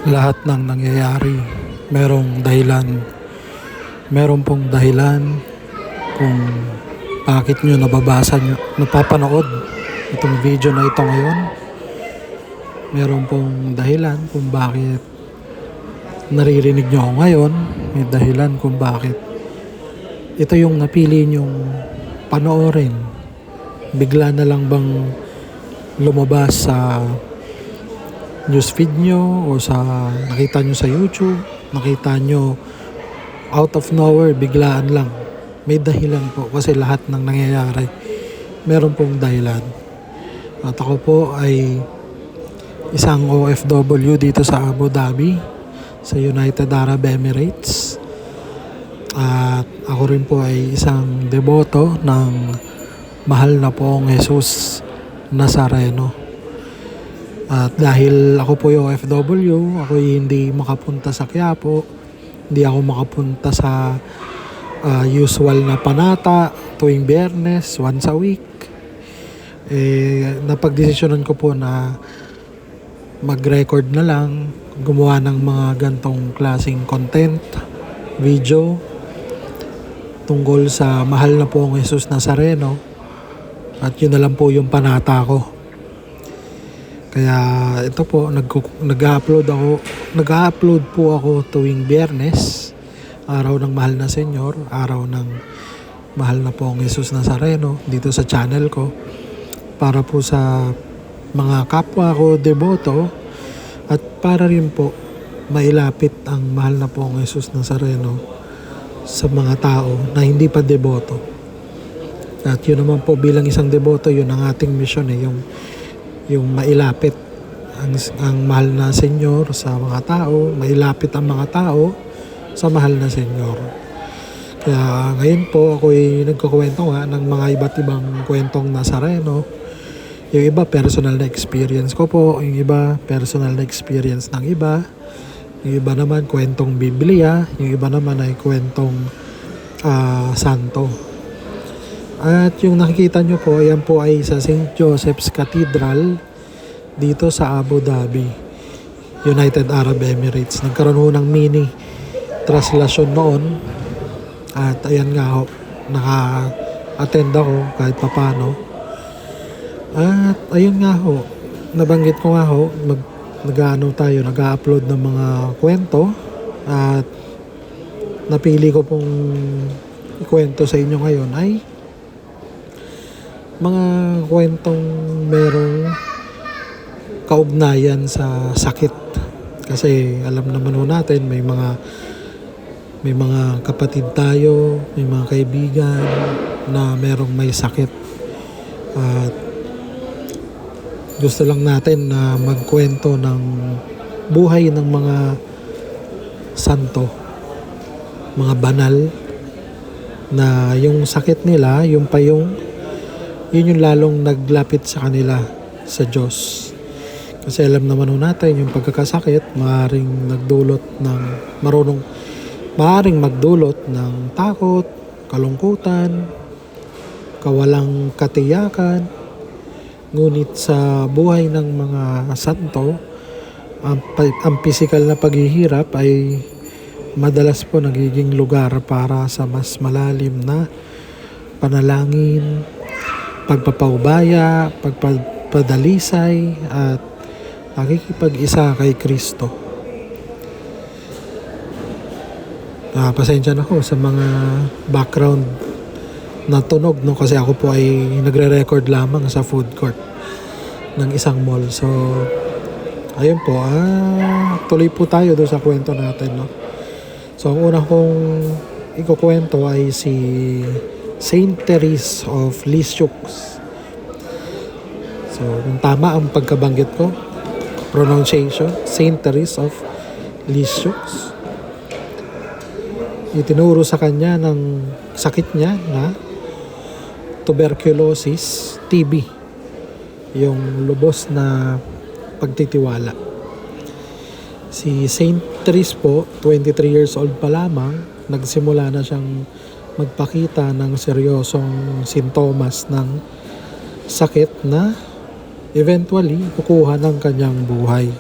Lahat ng nangyayari, merong dahilan. Meron pong dahilan kung bakit nyo napapanood itong video na ito ngayon. Meron pong dahilan kung bakit naririnig nyo ako ngayon. May dahilan kung bakit ito yung napili nyong panoorin. Bigla na lang bang lumabas sa newsfeed nyo o sa nakita nyo sa YouTube, nakita nyo out of nowhere, biglaan lang. May dahilan po kasi lahat ng nangyayari meron pong dahilan. At ako po ay isang OFW dito sa Abu Dhabi, sa United Arab Emirates. At ako rin po ay isang deboto ng mahal na poong Jesus Nazareno. At dahil ako po yung OFW, ako hindi makapunta sa Quiapo, hindi ako makapunta sa usual na panata tuwing Biyernes, once a week. Napagdesisyonan ko po na mag-record na lang, gumawa ng mga gantong klaseng content, video, tungkol sa mahal na poong Jesus Nazareno. At yun na lang po yung panata ko. Kaya ito po, nag-upload po ako tuwing Biyernes, araw ng mahal na Senyor, araw ng mahal na poong Jesus Nazareno, dito sa channel ko, para po sa mga kapwa ko deboto at para rin po mailapit ang mahal na poong Jesus Nazareno sa mga tao na hindi pa deboto. At yun naman po, bilang isang deboto, yun ang ating mission, yung mailapit ang mahal na Senyor sa mga tao, mailapit ang mga tao sa mahal na Senyor. Kaya ngayon po ako ay nagkukwento nga ng mga iba't ibang kwentong Nazareno. Yung iba personal na experience ko po, yung iba personal na experience ng iba, yung iba naman kwentong Biblia, yung iba naman ay kwentong santo. At yung nakikita nyo po, yan po ay sa St. Joseph's Cathedral dito sa Abu Dhabi, United Arab Emirates. Nagkaroon ho ng mini traslasyon noon. At ayan nga ho, naka-attend ako kahit papano. At ayun nga ho, nabanggit ko nga ho, nag-upload ng mga kwento. At napili ko pong ikwento sa inyo ngayon ay mga kwentong merong kaugnayan sa sakit. Kasi alam naman natin may mga kapatid tayo, may mga kaibigan na merong may sakit. At gusto lang natin na magkwento ng buhay ng mga santo, mga banal, na yung sakit nila, yun yung lalong naglapit sa kanila sa Diyos. Kasi alam naman natin yung pagkakasakit maaaring magdulot ng takot, kalungkutan, kawalang katiyakan. Ngunit sa buhay ng mga santo, ang pisikal na paghihirap ay madalas po nagiging lugar para sa mas malalim na panalangin, pagpapaubaya, pagpadalisay at pakikipag-isa kay Kristo. Pasensya na ko sa mga background na tunog, no? Kasi ako po ay nagre-record lamang sa food court ng isang mall. So, ayun po, tuloy po tayo doon sa kwento natin, no? So, ang una kong ikukwento ay si Saint Therese of Lisieux. So, kung tama ang pagkabanggit ko, pronunciation, Saint Therese of Lisieux. Itinuro sa kanya ng sakit niya na tuberculosis, TB, yung lubos na pagtitiwala. Si Saint Therese po, 23 years old pa lamang, nagsimula na siyang magpakita ng seryosong sintomas ng sakit na eventually kukuha ng kanyang buhay.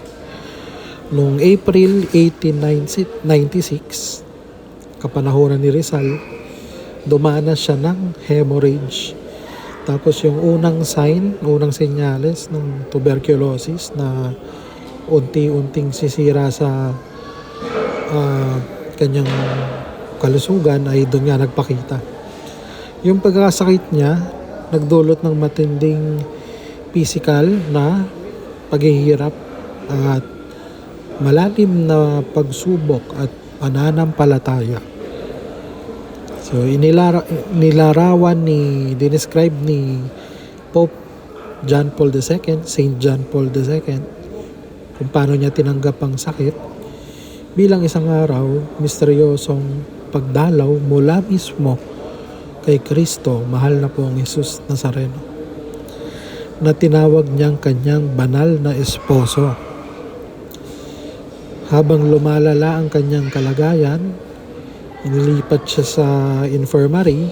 Noong April 1896, kapanahonan ni Rizal, dumanas siya ng hemorrhage. Tapos yung unang senyales ng tuberculosis na unti-unting sisira sa kanyang kalusugan ay doon nga nagpakita. Yung pagkakasakit niya nagdulot ng matinding physical na paghihirap at malalim na pagsubok at pananampalataya. So dinescribe ni Pope John Paul II, Saint John Paul II, kung paano niya tinanggap ang sakit bilang isang araw, misteryosong pagdalaw mula mismo kay Kristo, mahal na pong Jesus Nazareno, na tinawag niyang kanyang banal na esposo. Habang lumalala ang kanyang kalagayan, inilipat siya sa infirmary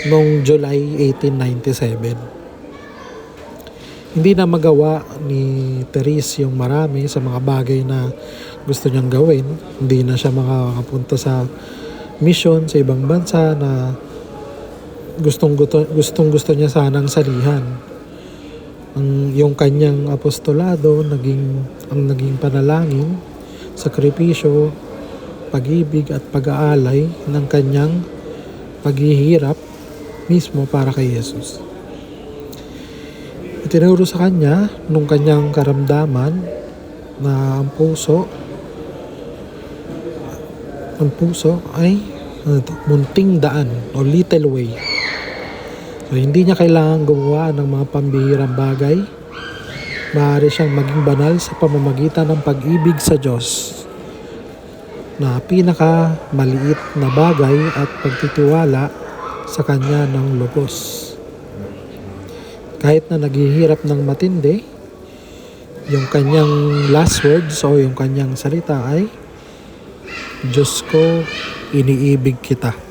noong July 1897. Hindi na magawa ni Therese yung marami sa mga bagay na gusto niyang gawin. Hindi na siya makakapunta sa mission sa ibang bansa na gustong-gusto niya sanang salihan. Yung kanyang apostolado ang naging panalangin, sakripisyo, pag-ibig at pag-aalay ng kanyang paghihirap mismo para kay Jesus. Itinuro sa kanya nung kanyang karamdaman na ang puso ay munting daan o little way. So hindi niya kailangan gumawa ng mga pambihirang bagay. Maaari siyang maging banal sa pamamagitan ng pag-ibig sa Diyos, na pinaka maliit na bagay at pagtitiwala sa Kanya ng lubos. Kahit na naghihirap ng matindi, yung kanyang last words o yung kanyang salita ay, Diyos ko, iniibig kita.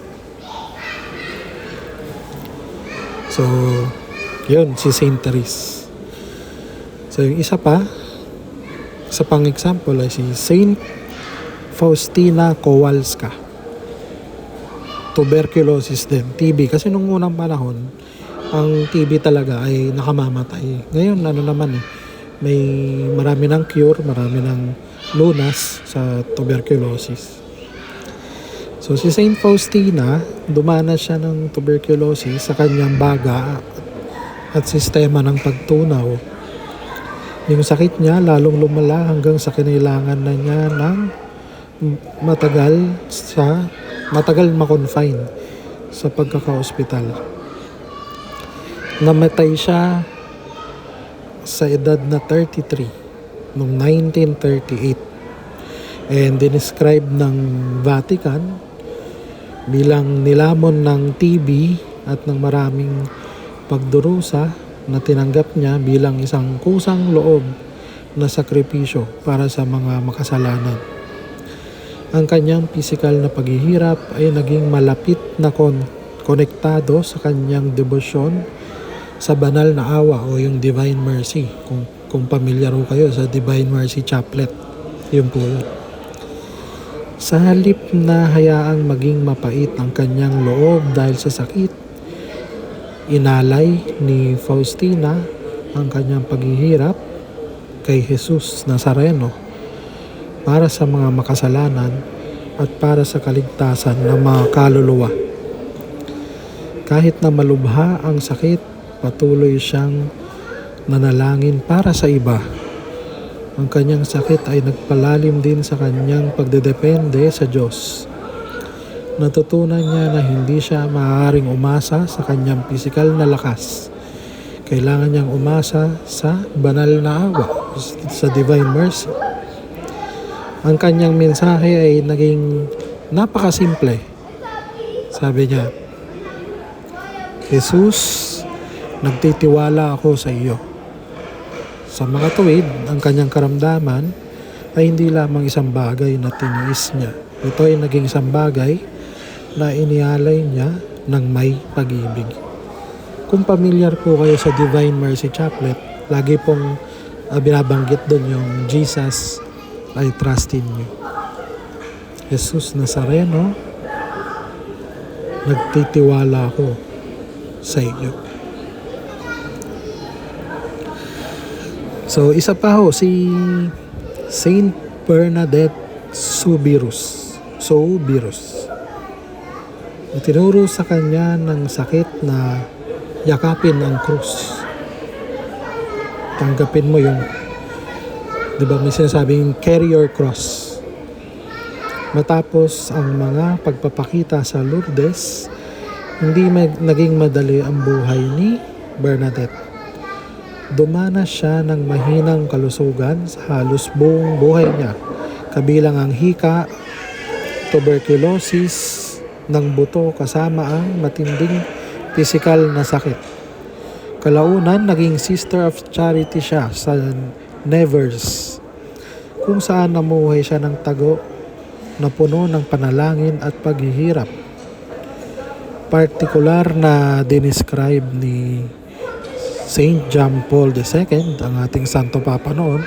So, yun si Saint Therese. So, yung isa pang example ay si Saint Faustina Kowalska. Tuberculosis din, TB. Kasi nung unang panahon, ang TB talaga ay nakamamatay. Ngayon, may marami ng cure, marami ng lunas sa tuberculosis. So, si Saint Faustina, dumanas siya ng tuberculosis sa kanyang baga at sistema ng pagtunaw. Yung sakit niya lalong lumala hanggang sa kinailangan na niya ng matagal ma-confine sa pagkaka-ospital. Namatay siya sa edad na 33 noong 1938 and dinescribe ng Vatican bilang nilamon ng TB at ng maraming pagdurusa na tinanggap niya bilang isang kusang loob na sakripisyo para sa mga makasalanan. Ang kanyang pisikal na paghihirap ay naging malapit na konektado sa kanyang debosyon sa banal na awa o yung Divine Mercy. Kung pamilyar ho kayo sa Divine Mercy Chaplet, yun po yun. Sa halip na hayaang maging mapait ang kanyang loob dahil sa sakit, inalay ni Faustina ang kanyang paghihirap kay Jesus Nazareno para sa mga makasalanan at para sa kaligtasan ng mga kaluluwa. Kahit na malubha ang sakit, patuloy siyang nanalangin para sa iba. Ang kanyang sakit ay nagpalalim din sa kanyang pagdedepende sa Diyos. Natutunan niya na hindi siya maaaring umasa sa kanyang pisikal na lakas. Kailangan niyang umasa sa banal na awa, sa Divine Mercy. Ang kanyang mensahe ay naging napakasimple. Sabi niya, Jesus, nagtitiwala ako sa iyo. Sa mga tuwid, ang kanyang karamdaman ay hindi lamang isang bagay na tiniis niya. Ito ay naging isang bagay na inialay niya ng may pag-ibig. Kung pamilyar po kayo sa Divine Mercy Chaplet, lagi pong binabanggit doon yung Jesus I trust in you. Jesus Nazareno, nagtitiwala ako sa iyo. So, isa pa ho, si Saint Bernadette Soubirous. Itinuro sa kanya ng sakit na yakapin ang krus. Tanggapin mo yung, di ba may sinasabing carry your cross. Matapos ang mga pagpapakita sa Lourdes, hindi naging madali ang buhay ni Bernadette. Dumanas siya ng mahinang kalusugan sa halos buong buhay niya, kabilang ang hika, tuberculosis ng buto kasama ang matinding pisikal na sakit. Kalaunan, naging Sister of Charity siya sa Nevers, kung saan namuhay siya ng tago na puno ng panalangin at paghihirap. Partikular na dinescribe ni Saint John Paul II, ang ating Santo Papa noon,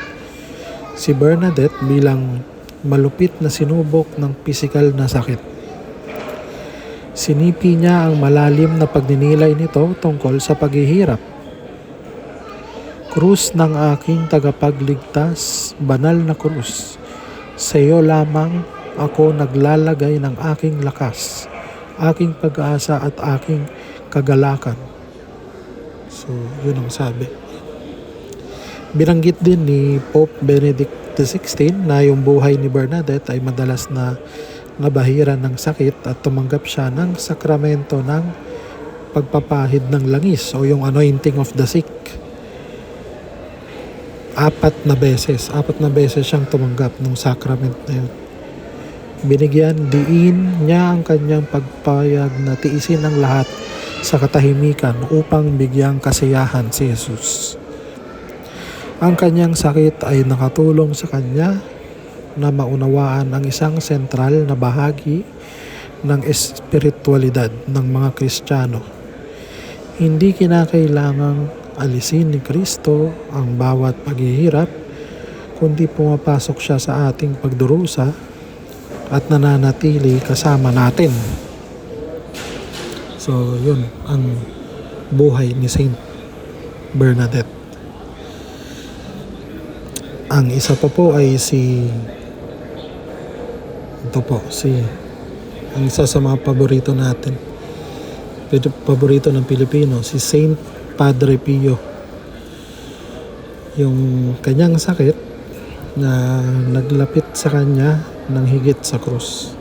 si Bernadette bilang malupit na sinubok ng pisikal na sakit. Sinipi niya ang malalim na pagninilay nito tungkol sa paghihirap. Krus ng aking tagapagligtas, banal na krus. Sa iyo lamang ako naglalagay ng aking lakas, aking pag-asa at aking kagalakan. So, yun ang sabi. Binanggit din ni Pope Benedict XVI na yung buhay ni Bernadette ay madalas na nabahiran ng sakit at tumanggap siya ng sakramento ng pagpapahid ng langis o yung anointing of the sick. 4 na beses siyang tumanggap ng sacrament na yun. Binigyan diin niya ang kanyang pagpayag na tiisin ang lahat sa katahimikan upang bigyang kasiyahan si Jesus. Ang kanyang sakit ay nakatulong sa kanya na maunawaan ang isang sentral na bahagi ng espiritualidad ng mga Kristiyano. Hindi kinakailangang alisin ni Kristo ang bawat paghihirap, kundi pumapasok siya sa ating pagdurusa at nananatili kasama natin. So, yun ang buhay ni Saint Bernadette. Ang isa pa po ay ang isa sa mga paborito natin, paborito ng Pilipino, si Saint Padre Pio. Yung kanyang sakit na naglapit sa kanya ng higit sa krus.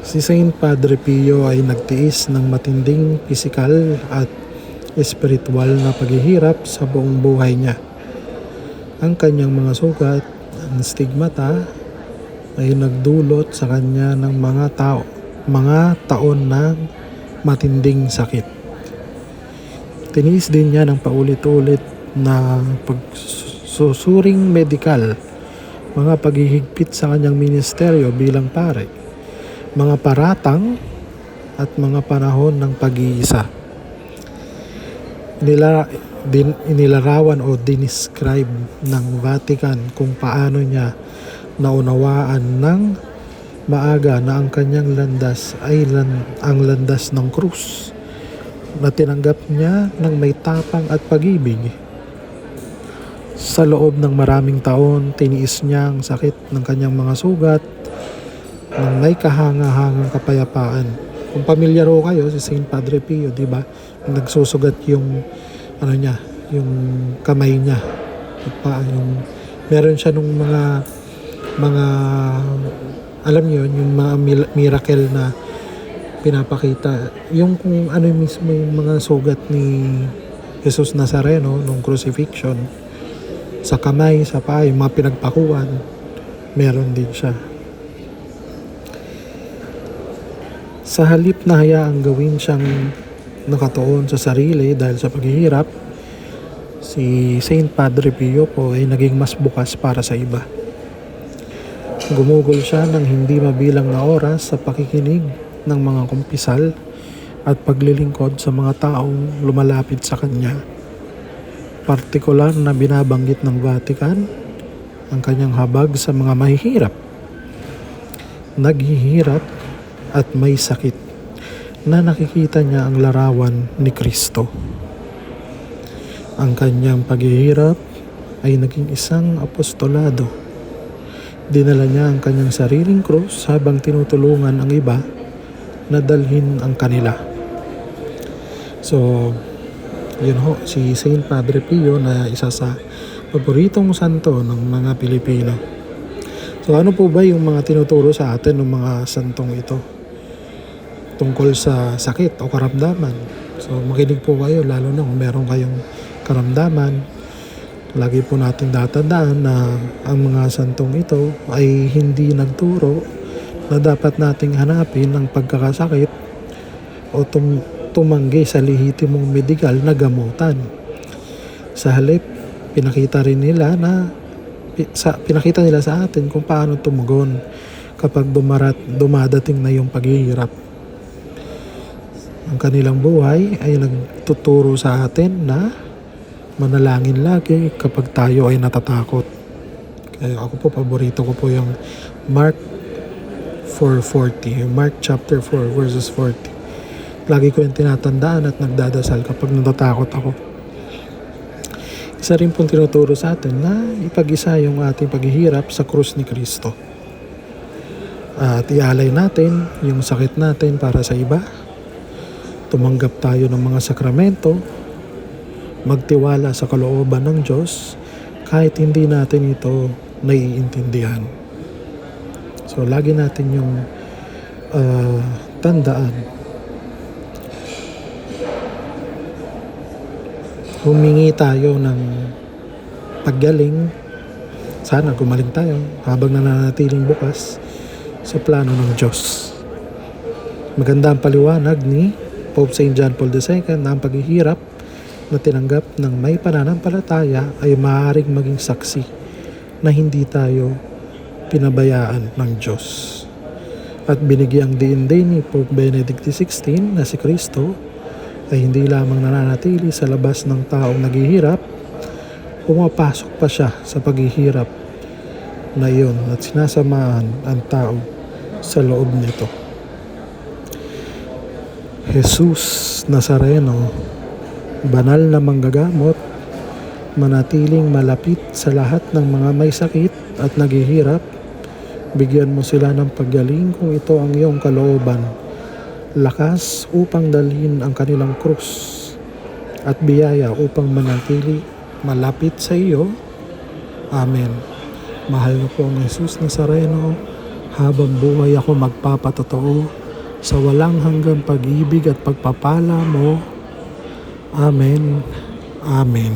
Si Saint Padre Pio ay nagtiis ng matinding pisikal at espiritual na paghihirap sa buong buhay niya. Ang kanyang mga sugat, ang stigmata, ay nagdulot sa kanya ng mga taon ng matinding sakit. Tiniis din niya ng paulit-ulit na pagsusuring medikal, mga paghihigpit sa kanyang ministeryo bilang pare, mga paratang at mga panahon ng pag-iisa. Inilarawan o dinescribe ng Vatican kung paano niya naunawaan ng maaga na ang kanyang landas ay ang landas ng krus, na tinanggap niya ng may tapang at pag-ibig. Sa loob ng maraming taon, tiniis niya ang sakit ng kanyang mga sugat ng may kahanga-hangang kapayapaan. Kung pamilyar ho kayo si Saint Padre Pio, di ba? Nagsusugat yung yung kamay niya. Meron siya nung mga alam niyo yung mga miracle na pinapakita, yung kung ano mismo yung mga sugat ni Jesus Nazareno nung crucifixion, sa kamay, sa paa, yung mga pinagpakuan, meron din siya. Sa halip na hayaang gawin siyang nakatuon sa sarili dahil sa paghihirap, si Saint Padre Pio po ay naging mas bukas para sa iba. Gumugol siya ng hindi mabilang na oras sa pakikinig ng mga kumpisal at paglilingkod sa mga taong lumalapit sa kanya. Partikular na binabanggit ng Vatican ang kanyang habag sa mga mahihirap, naghihirap at may sakit, na nakikita niya ang larawan ni Kristo. Ang kanyang paghihirap ay naging isang apostolado. Dinala niya ang kanyang sariling krus habang tinutulungan ang iba na dalhin ang kanila. So, yun ho, si Saint Padre Pio na isa sa paboritong santo ng mga Pilipino. So, ano po ba yung mga tinuturo sa atin ng mga santong ito tungkol sa sakit o karamdaman? So, makinig po kayo, lalo na kung meron kayong karamdaman. Lagi po natin tatandaan na ang mga santong ito ay hindi nagturo na dapat nating hanapin ang pagkakasakit o tumanggi sa lehitimong medikal na gamutan. Sa halip, pinakita nila sa atin kung paano tumugon kapag dumadating na yung paghihirap. Ang kanilang buhay ay nagtuturo sa atin na manalangin lagi kapag tayo ay natatakot. Kaya ako po, paborito ko po yung Mark 4:40, Mark chapter 4 verses 40. Lagi ko yung tinatandaan at nagdadasal kapag natatakot ako. Isa rin pong tinuturo sa atin na ipag-isa yung ating paghihirap sa krus ni Kristo. At ialay natin yung sakit natin para sa iba. Tumanggap tayo ng mga sakramento. Magtiwala sa kalooban ng Diyos kahit hindi natin ito naiintindihan. So, lagi natin yung tandaan. Humingi tayo ng paggaling. Sana gumaling tayo habang nananatiling bukas sa plano ng Diyos. Maganda ang paliwanag ni Pope St. John Paul II na ang paghihirap na tinanggap ng may pananampalataya ay maaaring maging saksi na hindi tayo pinabayaan ng Diyos. At binigyang diin ni Pope Benedict XVI na si Kristo ay hindi lamang nananatili sa labas ng taong naghihirap, pumapasok pa siya sa paghihirap na iyon at sinasamahan ang tao sa loob nito. Jesus Nazareno, banal na manggagamot, manatiling malapit sa lahat ng mga may sakit at naghihirap. Bigyan mo sila ng paggaling kung ito ang iyong kalooban, lakas upang dalhin ang kanilang krus, at biyaya upang manatili malapit sa iyo. Amen. Mahal na po ang Jesus Nazareno, habang buhay ako magpapatotoo sa walang hanggang pag-ibig at pagpapala mo. Amen. Amen.